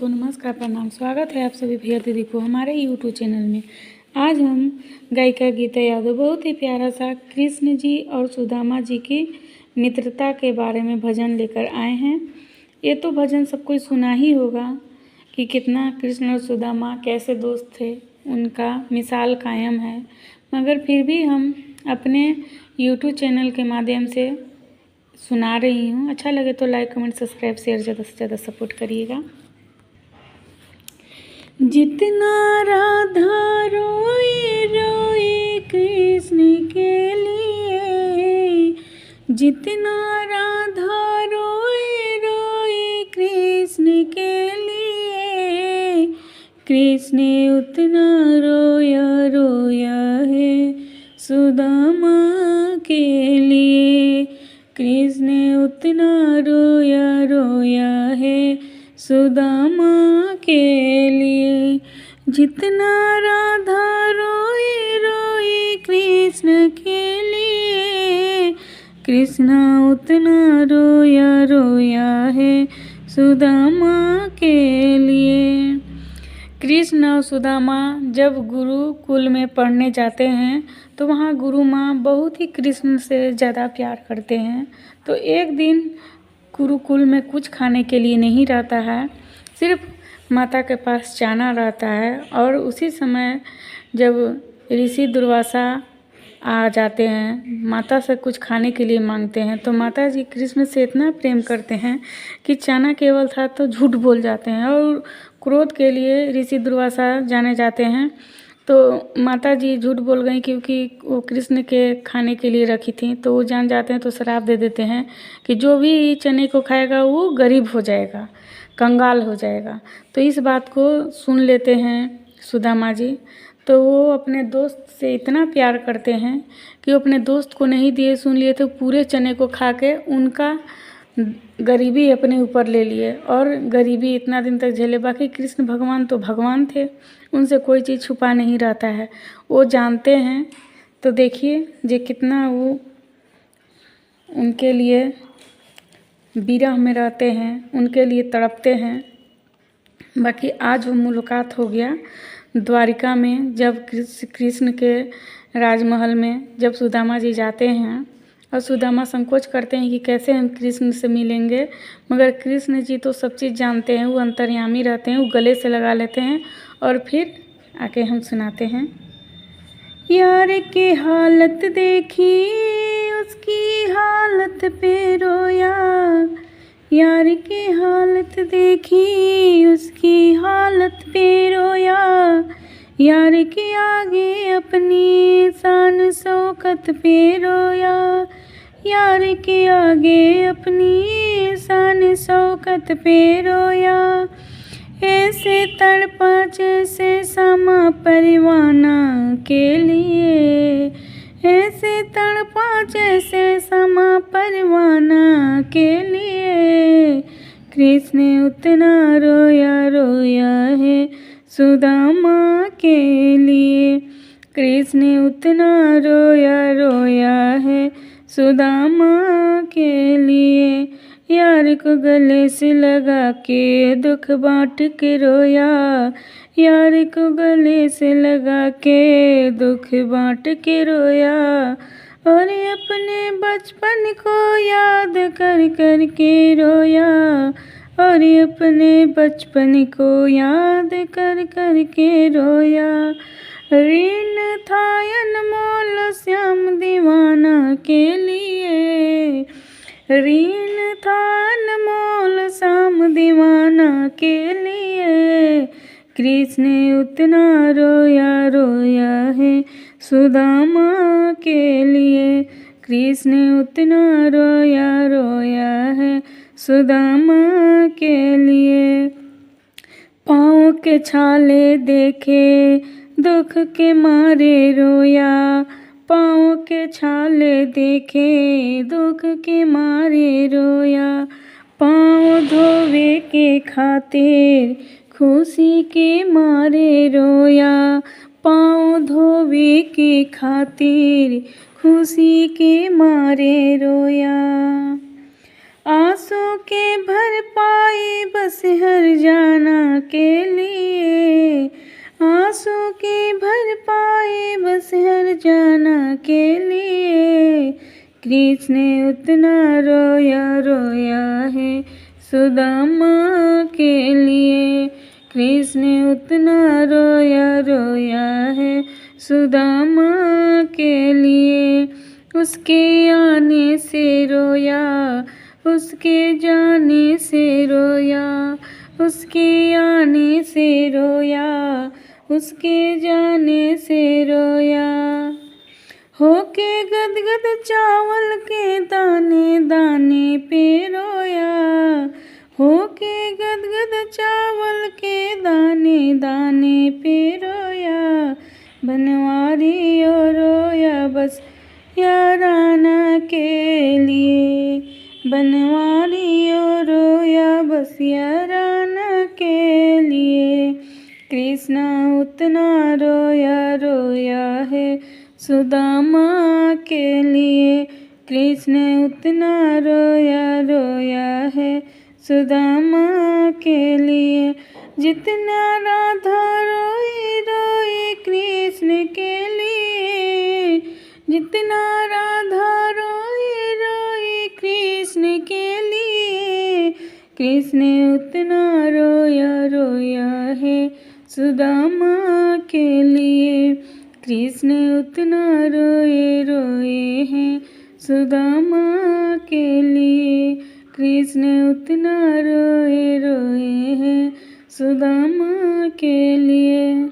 तो नमस्कार, प्रणाम, स्वागत है आप सभी भैया दीदी को हमारे यूट्यूब चैनल में। आज हम गायिका गीता यादव बहुत ही प्यारा सा कृष्ण जी और सुदामा जी की मित्रता के बारे में भजन लेकर आए हैं। ये तो भजन सबको सुना ही होगा कि कितना कृष्ण और सुदामा कैसे दोस्त थे, उनका मिसाल कायम है। मगर फिर भी हम अपने यूट्यूब चैनल के माध्यम से सुना रही हूँ। अच्छा लगे तो लाइक, कमेंट, सब्सक्राइब, शेयर ज़्यादा से ज़्यादा सपोर्ट करिएगा। जितना राधा रोए रोए कृष्ण के लिए, जितना राधा रोए रोए कृष्ण के लिए, कृष्ण उतना रोया रोया है सुदामा के लिए। कृष्ण उतना रोया रोया है सुदामा के लिए। जितना राधा रोए रोए कृष्ण के लिए, कृष्ण उतना रोया रोया है सुदामा के लिए। कृष्ण और सुदामा जब गुरुकुल में पढ़ने जाते हैं तो वहाँ गुरु माँ बहुत ही कृष्ण से ज़्यादा प्यार करते हैं। तो एक दिन गुरुकुल में कुछ खाने के लिए नहीं रहता है, सिर्फ माता के पास चाना रहता है। और उसी समय जब ऋषि दुर्वासा आ जाते हैं, माता से कुछ खाने के लिए मांगते हैं, तो माता जी कृष्ण से इतना प्रेम करते हैं कि चाना केवल था तो झूठ बोल जाते हैं और क्रोध के लिए ऋषि दुर्वासा जाने जाते हैं। तो माता जी झूठ बोल गई क्योंकि वो कृष्ण के खाने के लिए रखी थी। तो वो जान जाते हैं तो श्राप दे देते हैं कि जो भी चने को खाएगा वो गरीब हो जाएगा, कंगाल हो जाएगा। तो इस बात को सुन लेते हैं सुदामा जी। तो वो अपने दोस्त से इतना प्यार करते हैं कि वो अपने दोस्त को नहीं दिए, सुन लिए तो पूरे चने को खा के उनका गरीबी अपने ऊपर ले लिए और गरीबी इतना दिन तक झेले। बाकी कृष्ण भगवान तो भगवान थे, उनसे कोई चीज़ छुपा नहीं रहता है, वो जानते हैं। तो देखिए जे कितना वो उनके लिए विरह में रहते हैं, उनके लिए तड़पते हैं। बाकी आज वो मुलाकात हो गया द्वारिका में, जब कृष्ण के राजमहल में जब सुदामा जी जाते हैं और सुदामा संकोच करते हैं कि कैसे हम कृष्ण से मिलेंगे। मगर कृष्ण जी तो सब चीज़ जानते हैं, वो अंतर्यामी रहते हैं, वो गले से लगा लेते हैं। और फिर आके हम सुनाते हैं। यार की हालत देखी उसकी हालत पे रोया, यार की हालत देखी उसकी हालत पे रोया, यार के आगे अपनी शान शौकत पे रोया, यार के आगे अपनी शान शौकत पे रोया। ऐसे तड़पा जैसे सामा परवाना के लिए, ऐसे तड़पा जैसे सामा परवाना के लिए, कृष्ण उतना रोया रोया है सुदामा के लिए, कृष्ण उतना रोया रोया है सुदामा के लिए। यार को गले से लगा के दुख बांट के रोया, यार को गले से लगा के दुख बांट के रोया। और अपने बचपन को याद कर कर के रोया, और अपने बचपन को याद कर कर के रोया। ऋण था अनमोल श्याम दीवाना के लिए, ऋण था अनमोल श्याम दीवाना के लिए, कृष्ण उतना रोया रोया है सुदामा के लिए, कृष्ण उतना रोया रोया है सुदामा के लिए। पाँव के छाले देखे दुख के मारे रोया, पाँव के छाले देखे दुख के मारे रोया, पाँव धोवे के खातिर खुशी के मारे रोया, पाँव धोवे के खातिर खुशी के मारे रोया। आंसू के भर पाए बस हर जाना के लिए, आंसू की भरपाई बस हर जाना के लिए। कृष्ण ने उतना रोया रोया है सुदामा के लिए, कृष्ण ने उतना रोया रोया है सुदामा के लिए। उसके आने से रोया, उसके जाने से रोया, उसके आने से रोया, उसके जाने से रोया। होके गदगद चावल के दाने दाने पे रोया, होके गदगद चावल के दाने दाने पे रोया। बनवारी और रोया बस याराना के लिए, बनवारी और रोया बस याराना के लिए। कृष्णा उतना रोया रोया है सुदामा के लिए, कृष्ण उतना रोया रोया है सुदामा के लिए। जितना राधा रोई रोई कृष्ण के लिए, जितना राधा रोई रोई कृष्ण के लिए, कृष्ण उतना रोया रोया है सुदामा के लिए। कृष्ण उतना रोए रोए हैं सुदामा के लिए, कृष्ण उतना रोए रोए हैं सुदामा के लिए।